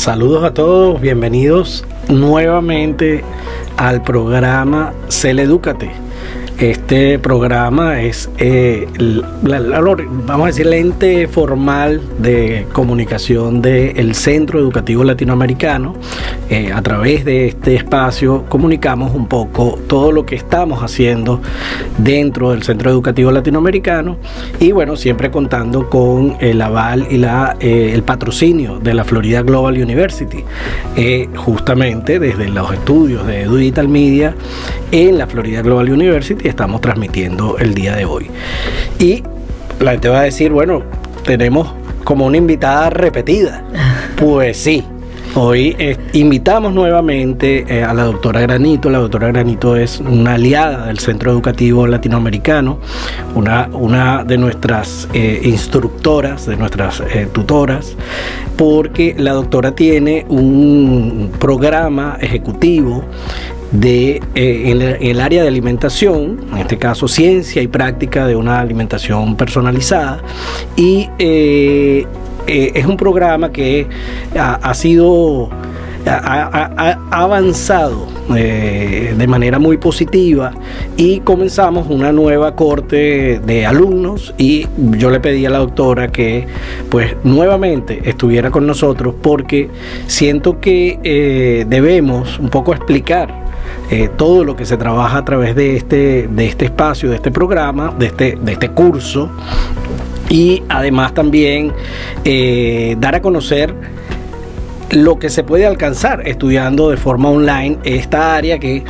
Saludos a todos, bienvenidos nuevamente al programa Celedúcate. Este programa es, vamos a decir, el ente formal de comunicación del Centro Educativo Latinoamericano. A través de este espacio comunicamos un poco todo lo que estamos haciendo dentro del Centro Educativo Latinoamericano y bueno, siempre contando con el aval y el patrocinio de la Florida Global University. Justamente desde los estudios de Edu Digital Media en la Florida Global University estamos transmitiendo el día de hoy. Y la gente va a decir, bueno, tenemos como una invitada repetida. Pues sí. Hoy invitamos nuevamente a la doctora Granito. La doctora Granito es una aliada del Centro Educativo Latinoamericano, una de nuestras instructoras, de nuestras tutoras, porque la doctora tiene un programa ejecutivo en el área de alimentación, en este caso ciencia y práctica de una alimentación personalizada, y es un programa que ha avanzado de manera muy positiva y comenzamos una nueva corte de alumnos y yo le pedí a la doctora que pues nuevamente estuviera con nosotros porque siento que debemos un poco explicar todo lo que se trabaja a través de este espacio, de este programa, de este curso, y además también dar a conocer lo que se puede alcanzar estudiando de forma online esta área que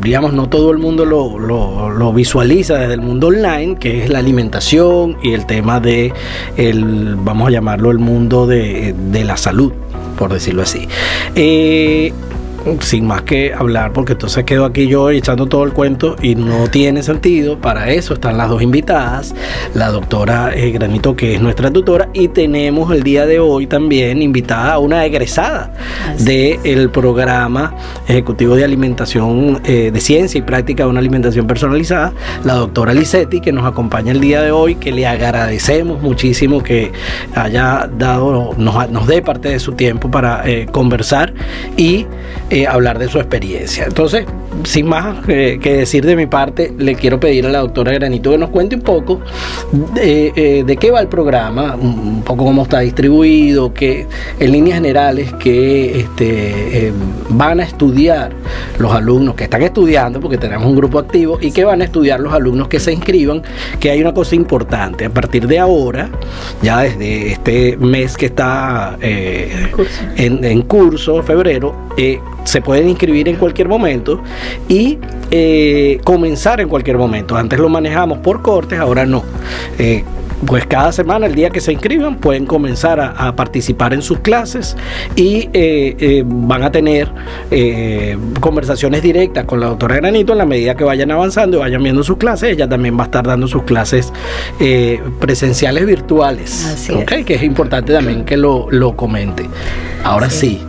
digamos no todo el mundo lo visualiza desde el mundo online, que es la alimentación y el tema de vamos a llamarlo el mundo de la salud, por decirlo así. Sin más que hablar, porque entonces quedo aquí yo echando todo el cuento y no tiene sentido. Para eso están las dos invitadas, la doctora Granito, que es nuestra tutora, y tenemos el día de hoy también invitada a una egresada del programa ejecutivo de alimentación, de ciencia y práctica de una alimentación personalizada, la doctora Licetti, que nos acompaña el día de hoy, que le agradecemos muchísimo que haya dado, nos dé parte de su tiempo para conversar y hablar de su experiencia. Entonces, sin más que decir de mi parte, le quiero pedir a la doctora Granito que nos cuente un poco de qué va el programa, un poco cómo está distribuido, que en líneas generales que van a estudiar los alumnos que están estudiando, porque tenemos un grupo activo, y que van a estudiar los alumnos que se inscriban, que hay una cosa importante. A partir de ahora, ya desde este mes que está en curso, febrero, se pueden inscribir en cualquier momento y comenzar en cualquier momento. Antes lo manejamos por cortes, ahora no. Pues cada semana, el día que se inscriban, pueden comenzar a participar en sus clases y van a tener conversaciones directas con la doctora Granito en la medida que vayan avanzando y vayan viendo sus clases. Ella también va a estar dando sus clases presenciales virtuales. Así es. Que es importante también que lo comente. Ahora sí.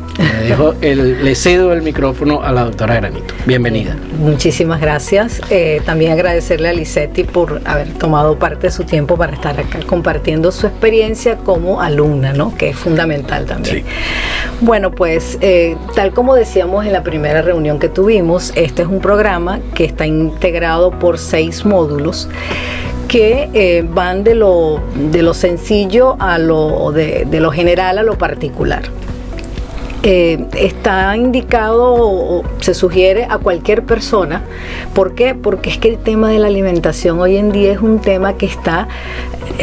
Le cedo el micrófono a la doctora Granito. Bienvenida. Muchísimas gracias. También agradecerle a Licetti por haber tomado parte de su tiempo para estar acá compartiendo su experiencia como alumna, ¿no? Que es fundamental también. Sí. Bueno, pues tal como decíamos en la primera reunión que tuvimos, este es un programa que está integrado por 6 módulos que van de lo sencillo a de lo general a lo particular. Está indicado, se sugiere a cualquier persona. ¿Por qué? Porque es que el tema de la alimentación hoy en día es un tema que está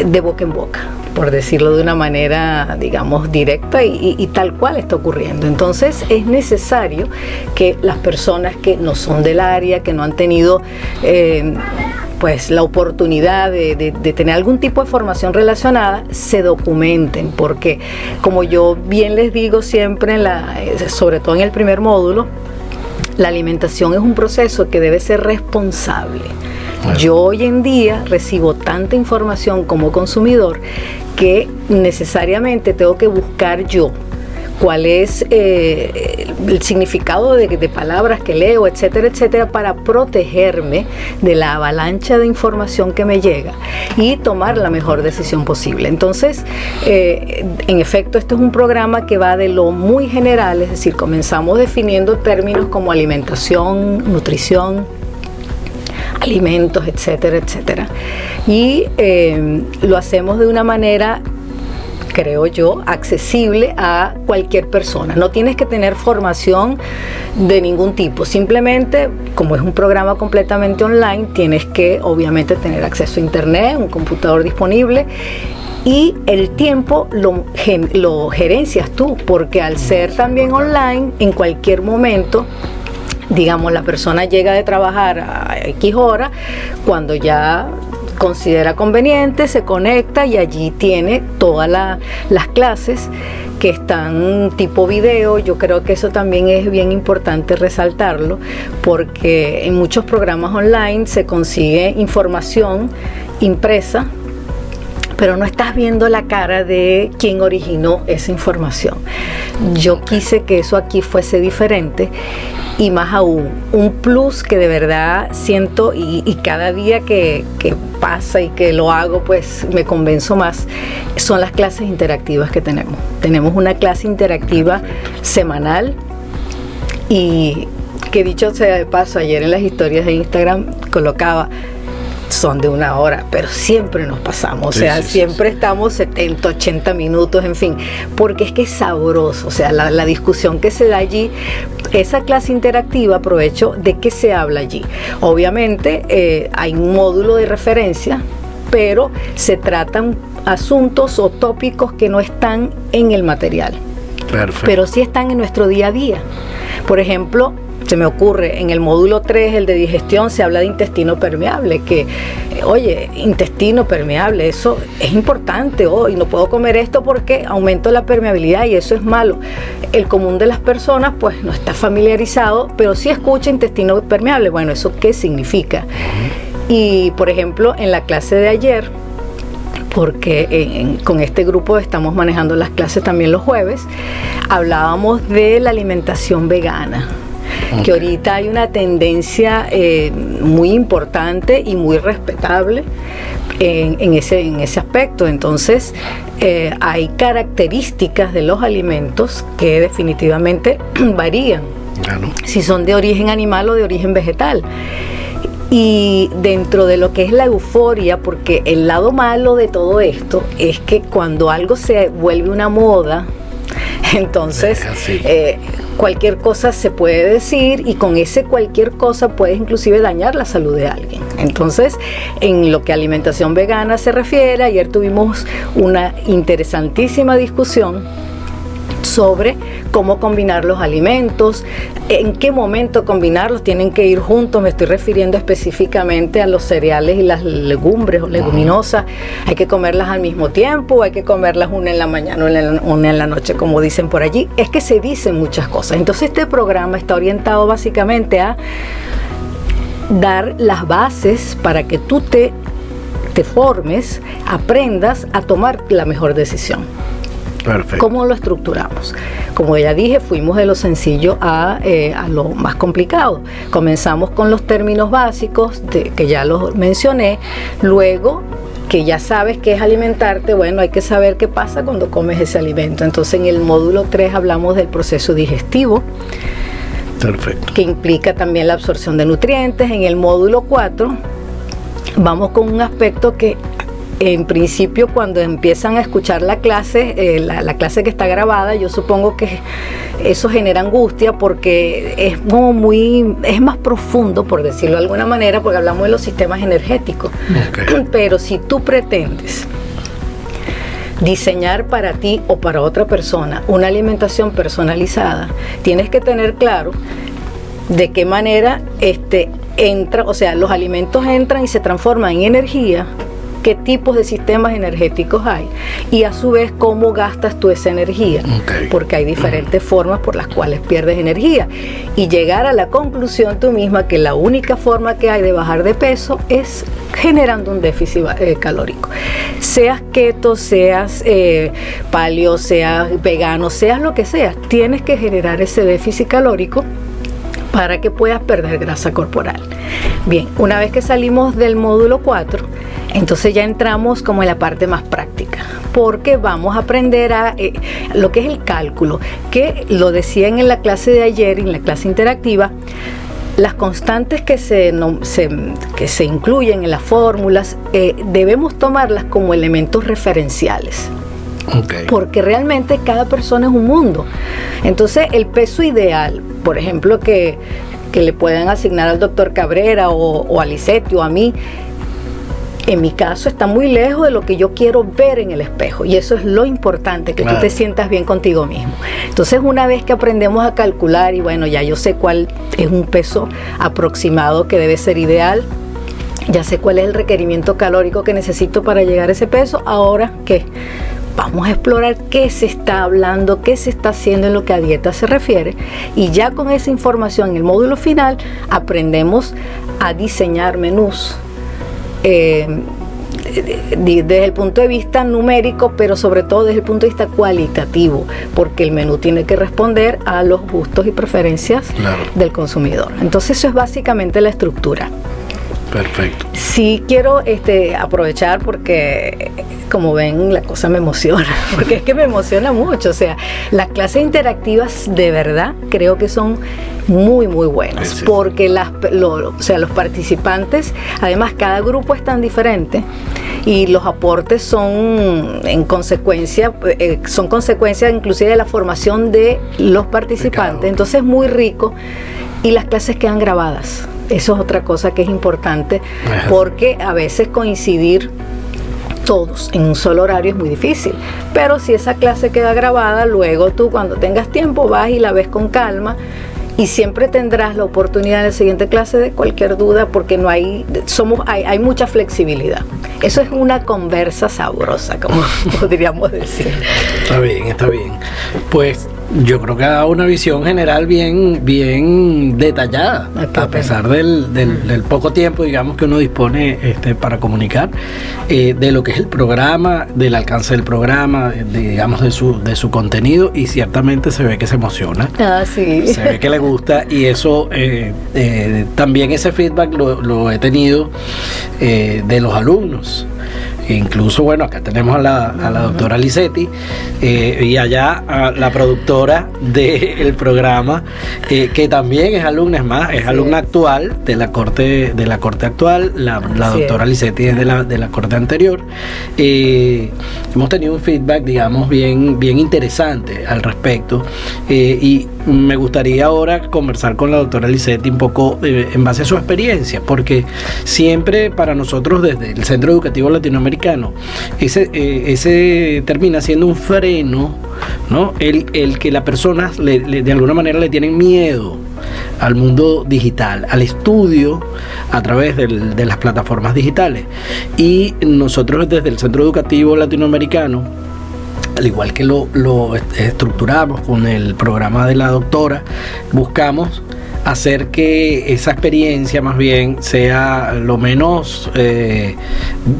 de boca en boca, por decirlo de una manera, digamos, directa y tal cual está ocurriendo. Entonces es necesario que las personas que no son del área, que no han tenido pues la oportunidad de tener algún tipo de formación relacionada, se documenten, porque como yo bien les digo siempre, sobre todo en el primer módulo, la alimentación es un proceso que debe ser responsable. Yo hoy en día recibo tanta información como consumidor que necesariamente tengo que buscar yo cuál es el significado de palabras que leo, etcétera, etcétera, para protegerme de la avalancha de información que me llega y tomar la mejor decisión posible. Entonces, en efecto, este es un programa que va de lo muy general, es decir, comenzamos definiendo términos como alimentación, nutrición, alimentos, etcétera, etcétera. Y lo hacemos de una manera, creo yo, accesible a cualquier persona. No tienes que tener formación de ningún tipo. Simplemente, como es un programa completamente online, tienes que obviamente tener acceso a internet, un computador disponible, y el tiempo lo gerencias tú, porque al ser también online, en cualquier momento, digamos, la persona llega de trabajar a X hora, cuando ya considera conveniente, se conecta y allí tiene todas las clases que están tipo video. Yo creo que eso también es bien importante resaltarlo, porque en muchos programas online se consigue información impresa, pero no estás viendo la cara de quien originó esa información. Yo quise que eso aquí fuese diferente, y más aún, un plus que de verdad siento, y cada día que pasa y que lo hago, pues me convenzo más, son las clases interactivas que tenemos. Tenemos una clase interactiva semanal, y que dicho sea de paso, ayer en las historias de Instagram colocaba, son de 1 hora, pero siempre nos pasamos, o sea, siempre estamos 70, 80 minutos, en fin, porque es que es sabroso, o sea, la discusión que se da allí. Esa clase interactiva, aprovecho, ¿de qué se habla allí? Obviamente hay un módulo de referencia, pero se tratan asuntos o tópicos que no están en el material. Perfecto. Pero sí están en nuestro día a día. Por ejemplo, se me ocurre, en el módulo 3, el de digestión, se habla de intestino permeable, que, oye, intestino permeable, eso es importante, y no puedo comer esto porque aumento la permeabilidad y eso es malo. El común de las personas, pues, no está familiarizado, pero sí escucha intestino permeable. Bueno, ¿eso qué significa? Y, por ejemplo, en la clase de ayer, porque con este grupo estamos manejando las clases también los jueves, hablábamos de la alimentación vegana. Que ahorita hay una tendencia muy importante y muy respetable en ese aspecto. Entonces, hay características de los alimentos que definitivamente varían, si son de origen animal o de origen vegetal. Y dentro de lo que es la euforia, porque el lado malo de todo esto es que cuando algo se vuelve una moda, entonces cualquier cosa se puede decir, y con ese cualquier cosa puedes inclusive dañar la salud de alguien. Entonces, en lo que a alimentación vegana se refiere, ayer tuvimos una interesantísima discusión sobre cómo combinar los alimentos, en qué momento combinarlos, tienen que ir juntos. Me estoy refiriendo específicamente a los cereales y las legumbres o leguminosas. Hay que comerlas al mismo tiempo, o hay que comerlas una en la mañana, una en la noche, como dicen por allí. Es que se dicen muchas cosas. Entonces, este programa está orientado básicamente a dar las bases para que tú te formes, aprendas a tomar la mejor decisión. Perfecto. ¿Cómo lo estructuramos? Como ya dije, fuimos de lo sencillo a lo más complicado. Comenzamos con los términos básicos, que ya los mencioné. Luego, que ya sabes qué es alimentarte, bueno, hay que saber qué pasa cuando comes ese alimento. Entonces, en el módulo 3 hablamos del proceso digestivo. Perfecto. Que implica también la absorción de nutrientes. En el módulo 4 vamos con un aspecto que, en principio, cuando empiezan a escuchar la clase, la clase que está grabada, yo supongo que eso genera angustia, porque es como es más profundo, por decirlo de alguna manera, porque hablamos de los sistemas energéticos. Okay. Pero si tú pretendes diseñar para ti o para otra persona una alimentación personalizada, tienes que tener claro de qué manera entra, o sea, los alimentos entran y se transforman en energía qué tipos de sistemas energéticos hay y a su vez cómo gastas tú esa energía, porque hay diferentes formas por las cuales pierdes energía, y llegar a la conclusión tú misma que la única forma que hay de bajar de peso es generando un déficit calórico. Seas keto, seas paleo, seas vegano, seas lo que seas, tienes que generar ese déficit calórico para que puedas perder grasa corporal. Bien, una vez que salimos del módulo 4, entonces ya entramos como en la parte más práctica, porque vamos a aprender a lo que es el cálculo, que lo decían en la clase de ayer, en la clase interactiva. Las constantes que se incluyen en las fórmulas debemos tomarlas como elementos referenciales. Porque realmente cada persona es un mundo. Entonces el peso ideal, por ejemplo, que le puedan asignar al doctor Cabrera o a Licetti o a mí, en mi caso está muy lejos de lo que yo quiero ver en el espejo, y eso es lo importante, que tú te sientas bien contigo mismo. Entonces, una vez que aprendemos a calcular, y bueno, ya yo sé cuál es un peso aproximado que debe ser ideal, ya sé cuál es el requerimiento calórico que necesito para llegar a ese peso, ahora ¿qué? Vamos a explorar qué se está hablando, qué se está haciendo en lo que a dieta se refiere, y ya con esa información en el módulo final aprendemos a diseñar menús desde el punto de vista numérico, pero sobre todo desde el punto de vista cualitativo, porque el menú tiene que responder a los gustos y preferencias del consumidor. Entonces eso es básicamente la estructura. Perfecto. Sí quiero aprovechar, porque como ven la cosa me emociona, porque es que me emociona mucho. O sea, las clases interactivas de verdad creo que son muy muy buenas, porque los participantes, además cada grupo es tan diferente y los aportes son en consecuencia, son consecuencia inclusive de la formación de los participantes. Entonces es muy rico, y las clases quedan grabadas. Eso es otra cosa que es importante, porque a veces coincidir todos en un solo horario es muy difícil, pero si esa clase queda grabada, luego tú cuando tengas tiempo vas y la ves con calma, y siempre tendrás la oportunidad en la siguiente clase de cualquier duda, porque no hay mucha flexibilidad. Eso es una conversa sabrosa, como podríamos decir. Está bien. Pues yo creo que ha dado una visión general bien detallada, a pesar del poco tiempo, digamos, que uno dispone para comunicar, de lo que es el programa, del alcance del programa, digamos, de su contenido, y ciertamente se ve que se emociona. Sí. Se ve que le gusta, y eso también ese feedback lo he tenido de los alumnos. Incluso, bueno, acá tenemos a la doctora Licetti, y allá a la productora del programa, que también es alumna, es alumna actual de la corte actual. La doctora Licetti es de la corte anterior. Hemos tenido un feedback, digamos, bien interesante al respecto, y me gustaría ahora conversar con la doctora Licetti un poco en base a su experiencia, porque siempre para nosotros desde el Centro Educativo Latinoamericano ese termina siendo un freno, ¿no? El que las personas de alguna manera le tienen miedo al mundo digital, al estudio a través de las plataformas digitales, y nosotros desde el Centro Educativo Latinoamericano, al igual que lo estructuramos con el programa de la doctora, buscamos hacer que esa experiencia más bien sea lo menos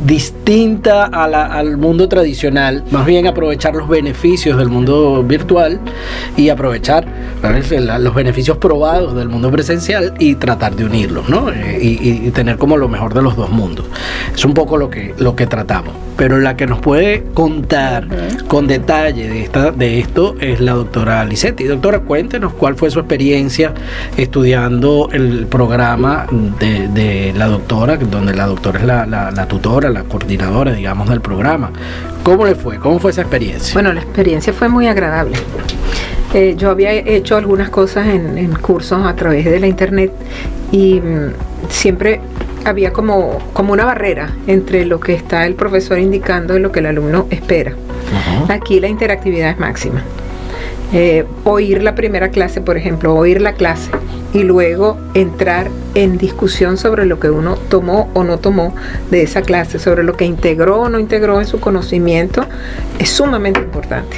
distinta al mundo tradicional, más bien aprovechar los beneficios del mundo virtual y aprovechar los beneficios probados del mundo presencial y tratar de unirlos, ¿no? Y tener como lo mejor de los dos mundos. Es un poco lo que tratamos, pero la que nos puede contar con detalle de esto es la doctora Licetti. Doctora, cuéntenos cuál fue su experiencia estudiando el programa de la doctora, donde la doctora es la tutora, la coordinadora, digamos, del programa. ¿Cómo le fue? ¿Cómo fue esa experiencia? Bueno, la experiencia fue muy agradable. Yo había hecho algunas cosas en cursos a través de la internet, y siempre había como una barrera entre lo que está el profesor indicando y lo que el alumno espera. Aquí la interactividad es máxima. Oír la primera clase, por ejemplo, oír la clase y luego entrar en discusión sobre lo que uno tomó o no tomó de esa clase, sobre lo que integró o no integró en su conocimiento, es sumamente importante.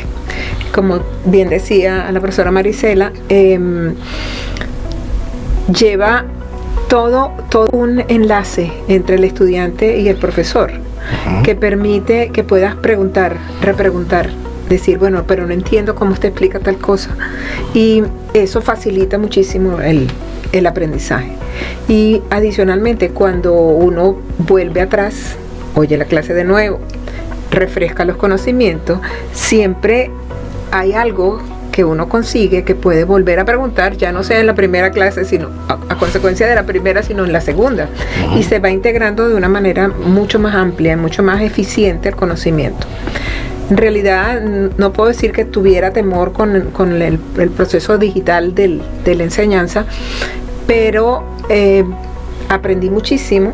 Como bien decía la profesora Marisela, lleva todo un enlace entre el estudiante y el profesor, que permite que puedas preguntar, repreguntar, decir, bueno, pero no entiendo cómo usted explica tal cosa, y eso facilita muchísimo el aprendizaje. Y adicionalmente, cuando uno vuelve atrás, oye la clase de nuevo, refresca los conocimientos, siempre hay algo que uno consigue que puede volver a preguntar, ya no sea en la primera clase, sino a consecuencia de la primera, sino en la segunda, y se va integrando de una manera mucho más amplia, mucho más eficiente el conocimiento. En realidad no puedo decir que tuviera temor con el proceso digital de la enseñanza, pero aprendí muchísimo,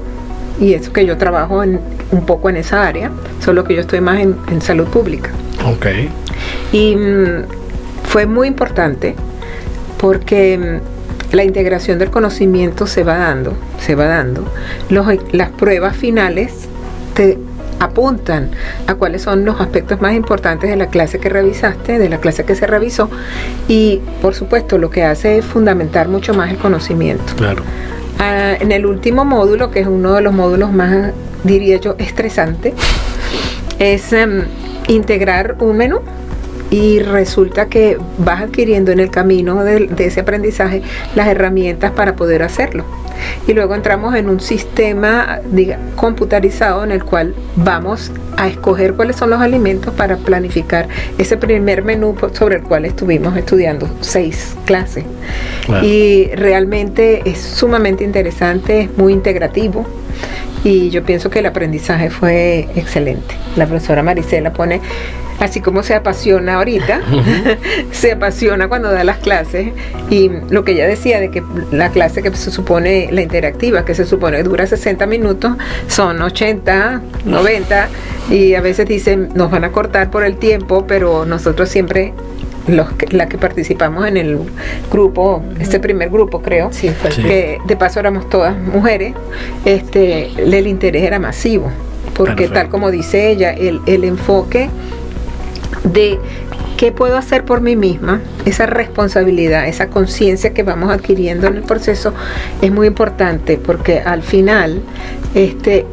y eso que yo trabajo un poco en esa área, solo que yo estoy más en salud pública. Okay. Y fue muy importante porque la integración del conocimiento se va dando. Las pruebas finales te apuntan a cuáles son los aspectos más importantes de la clase que revisaste, de la clase que se revisó, y por supuesto lo que hace es fundamentar mucho más el conocimiento. Claro. En el último módulo, que es uno de los módulos más, diría yo, estresante, es integrar un menú, y resulta que vas adquiriendo en el camino de ese aprendizaje las herramientas para poder hacerlo. Y luego entramos en un sistema computarizado en el cual vamos a escoger cuáles son los alimentos para planificar ese primer menú sobre el cual estuvimos estudiando 6 clases. Wow. Y realmente es sumamente interesante, es muy integrativo, y yo pienso que el aprendizaje fue excelente. La profesora Marisela pone, así como se apasiona ahorita, se apasiona cuando da las clases, y lo que ella decía de que la clase que se supone, la interactiva, que se supone que dura 60 minutos, son 80, 90, y a veces dicen, nos van a cortar por el tiempo, pero nosotros siempre, la que participamos en el grupo, este primer grupo creo, sí, fue que de paso éramos todas mujeres, el interés era masivo, porque perfecto. Tal como dice ella, el enfoque de qué puedo hacer por mí misma, esa responsabilidad, esa conciencia que vamos adquiriendo en el proceso es muy importante, porque al final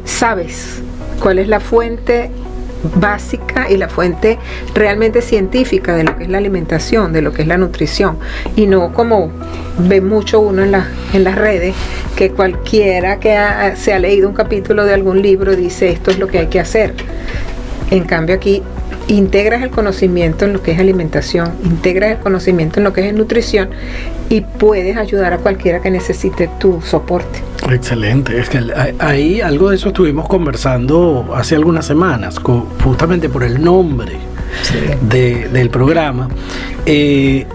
sabes cuál es la fuente básica y la fuente realmente científica de lo que es la alimentación, de lo que es la nutrición, y no como ve mucho uno en las redes, que cualquiera que se ha leído un capítulo de algún libro dice esto es lo que hay que hacer. En cambio aquí integras el conocimiento en lo que es alimentación, integras el conocimiento en lo que es nutrición, y puedes ayudar a cualquiera que necesite tu soporte. Excelente, es que ahí algo de eso estuvimos conversando hace algunas semanas, justamente por el nombre del programa, y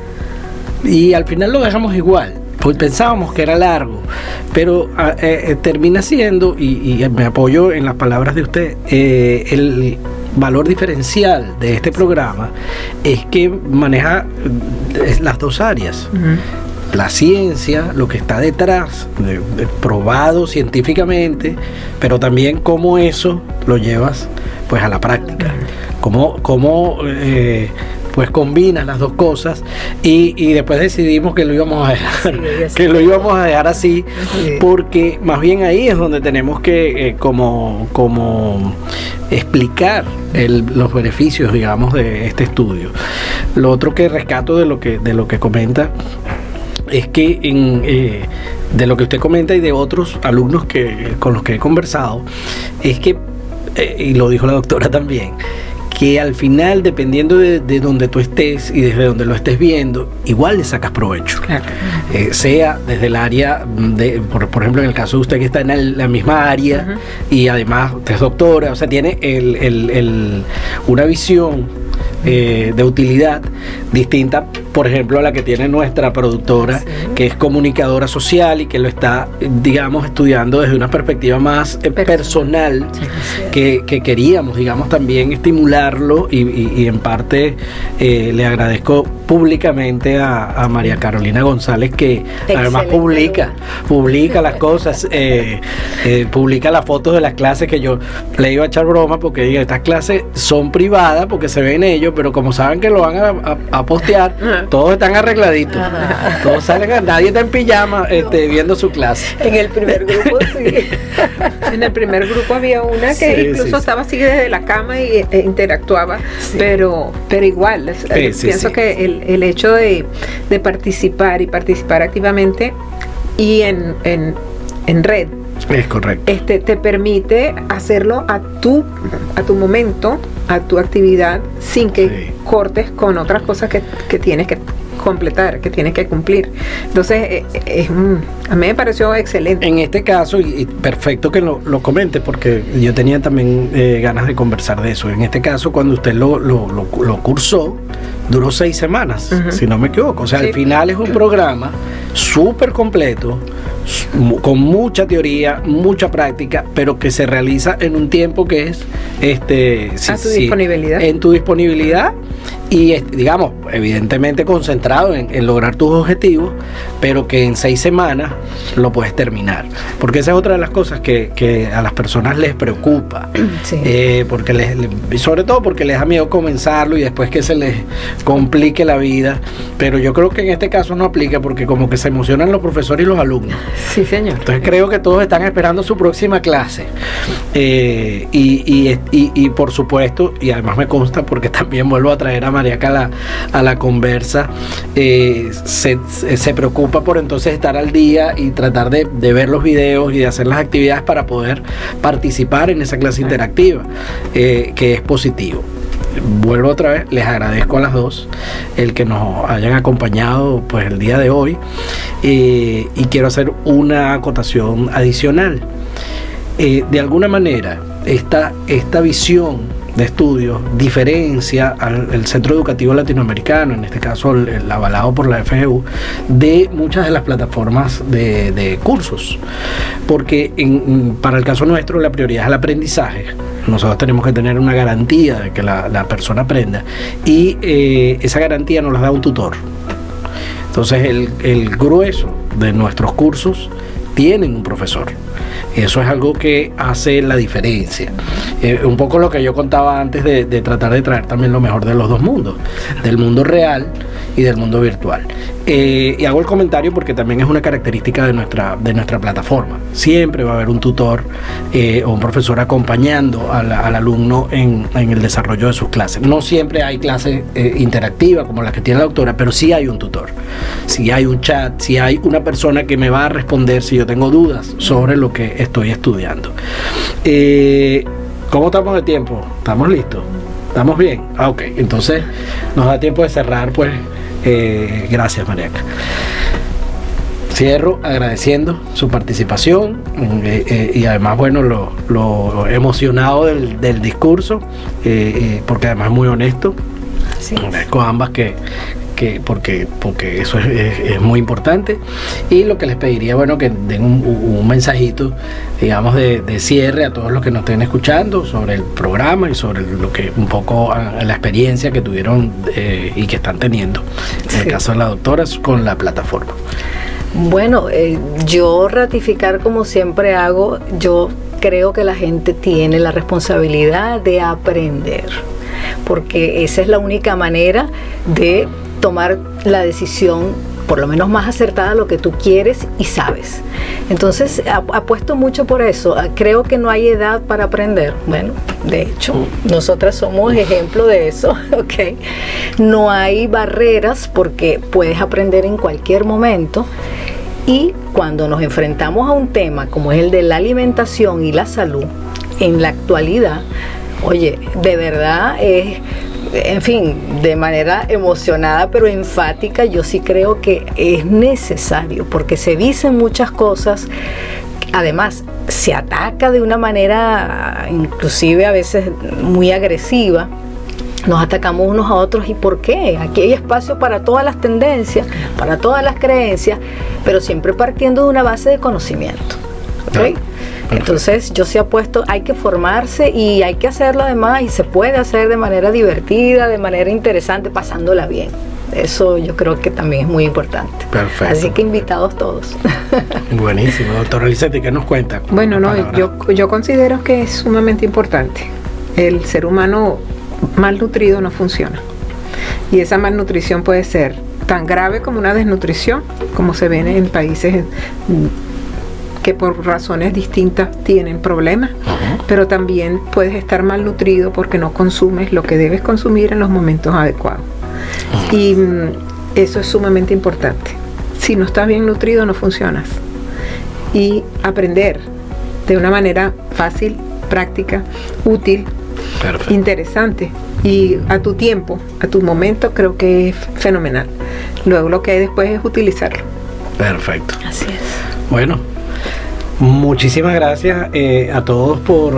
al final lo dejamos igual, pues pensábamos que era largo, pero termina siendo, y me apoyo en las palabras de usted, el valor diferencial de este programa es que maneja las dos áreas. La ciencia, lo que está detrás, probado científicamente, pero también cómo eso lo llevas pues a la práctica, cómo pues combinas las dos cosas, y después decidimos que lo íbamos a dejar, así, porque más bien ahí es donde tenemos que como explicar los beneficios, digamos, de este estudio. Lo otro que rescato de lo que comenta es que de lo que usted comenta y de otros alumnos con los que he conversado, es que, y lo dijo la doctora también, que al final, dependiendo de donde tú estés y desde donde lo estés viendo, igual le sacas provecho. Claro. Sea desde el área, por ejemplo, en el caso de usted que está en la misma área, y además usted es doctora, o sea, tiene una visión de utilidad distinta por ejemplo, la que tiene nuestra productora, que es comunicadora social y que lo está, digamos, estudiando desde una perspectiva más personal, que queríamos, digamos, también estimularlo y en parte le agradezco públicamente a María Carolina González, que además publica las cosas, publica las fotos de las clases, que yo le iba a echar broma porque digo, estas clases son privadas porque se ven ellos, pero como saben que lo van a postear, todos están arregladitos, todos salen, nadie está en pijama viendo su clase. En el primer grupo sí. En el primer grupo había una que incluso estaba así desde la cama e interactuaba, pero igual, pienso que el hecho de participar y participar activamente y en red, es correcto, te permite hacerlo a tu momento, a tu actividad, sin que cortes con otras cosas que tienes que completar, que tienes que cumplir. Entonces, a mí me pareció excelente. En este caso, y perfecto que lo comente, porque yo tenía también ganas de conversar de eso. En este caso, cuando usted lo cursó, duró 6 semanas, si no me equivoco. O sea, al final es un programa súper completo, con mucha teoría, mucha práctica, pero que se realiza en un tiempo que es a tu disponibilidad. En tu disponibilidad y digamos, evidentemente concentrado en lograr tus objetivos, pero que en 6 semanas lo puedes terminar, porque esa es otra de las cosas que a las personas les preocupa, porque sobre todo porque les da miedo comenzarlo y después que se les complique la vida, pero yo creo que en este caso no aplica, porque como que se emocionan los profesores y los alumnos. Sí, señor. Entonces creo que todos están esperando su próxima clase, y por supuesto, y además me consta porque también vuelvo a traer a Mariaca a la conversa, se preocupa por entonces estar al día y tratar de ver los videos y de hacer las actividades para poder participar en esa clase interactiva, que es positivo. Vuelvo otra vez, les agradezco a las dos el que nos hayan acompañado pues el día de hoy, y quiero hacer una acotación adicional. De alguna manera esta visión de estudios diferencia al Centro Educativo Latinoamericano, en este caso el avalado por la FGU, de muchas de las plataformas de cursos, porque para el caso nuestro la prioridad es el aprendizaje. Nosotros tenemos que tener una garantía de que la persona aprenda, y esa garantía nos la da un tutor. Entonces el grueso de nuestros cursos tienen un profesor. Eso es algo que hace la diferencia. Un poco lo que yo contaba antes de tratar de traer también lo mejor de los dos mundos, del mundo real y del mundo virtual. Y hago el comentario porque también es una característica de nuestra plataforma. Siempre va a haber un tutor o un profesor acompañando al alumno en el desarrollo de sus clases. No siempre hay clases interactivas como las que tiene la doctora, pero sí hay un tutor, sí hay un chat, sí hay una persona que me va a responder si yo tengo dudas sobre lo que estoy estudiando. ¿Cómo estamos de tiempo? ¿Estamos listos? ¿Estamos bien? Ok, entonces nos da tiempo de cerrar, pues. Gracias, Mariaca. Cierro agradeciendo su participación, y además, bueno, lo emocionado del discurso, porque además es muy honesto. Sí. Agradezco a ambas porque eso es muy importante, y lo que les pediría, bueno, que den un mensajito, digamos, de cierre a todos los que nos estén escuchando sobre el programa y sobre lo que un poco la experiencia que tuvieron y que están teniendo, en el caso de la doctora, con la plataforma. Bueno, yo ratificar como siempre hago, yo creo que la gente tiene la responsabilidad de aprender, porque esa es la única manera de tomar la decisión por lo menos más acertada a lo que tú quieres y sabes. Entonces apuesto mucho por eso. Creo que no hay edad para aprender. Bueno, de hecho, nosotras somos ejemplo de eso, ¿ok? No hay barreras porque puedes aprender en cualquier momento. Y cuando nos enfrentamos a un tema como es el de la alimentación y la salud en la actualidad, oye, de verdad es... En fin, de manera emocionada pero enfática, yo sí creo que es necesario, porque se dicen muchas cosas, además se ataca de una manera inclusive a veces muy agresiva nos atacamos unos a otros. ¿Y por qué? Aquí hay espacio para todas las tendencias, para todas las creencias, pero siempre partiendo de una base de conocimiento. ¿Okay? Entonces yo sí apuesto, hay que formarse y hay que hacerlo además, y se puede hacer de manera divertida, de manera interesante, pasándola bien. Eso yo creo que también es muy importante. Perfecto. Así que invitados todos. Buenísimo. Doctora Licetti, ¿qué nos cuenta? Bueno, no, yo considero que es sumamente importante. El ser humano malnutrido no funciona. Y esa malnutrición puede ser tan grave como una desnutrición, como se ven en países que por razones distintas tienen problemas, pero también puedes estar malnutrido porque no consumes lo que debes consumir en los momentos adecuados. Y eso es sumamente importante. Si no estás bien nutrido, no funcionas. Y aprender de una manera fácil, práctica, útil, perfecto, interesante y a tu tiempo, a tu momento, creo que es fenomenal. Luego lo que hay después es utilizarlo. Perfecto. Así es. Bueno, muchísimas gracias a todos por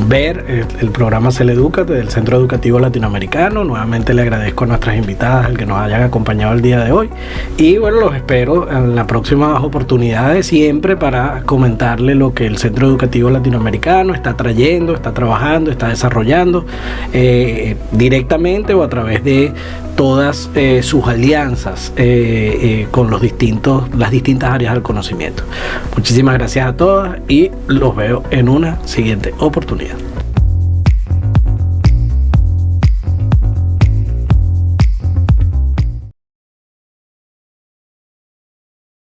ver el programa Celedúcate del Centro Educativo Latinoamericano. Nuevamente le agradezco a nuestras invitadas el que nos hayan acompañado el día de hoy, y bueno, los espero en las próximas oportunidades, siempre para comentarle lo que el Centro Educativo Latinoamericano está trayendo, está trabajando, está desarrollando directamente o a través de todas sus alianzas con las distintas áreas del conocimiento. Muchísimas gracias a todas y los veo en una siguiente oportunidad.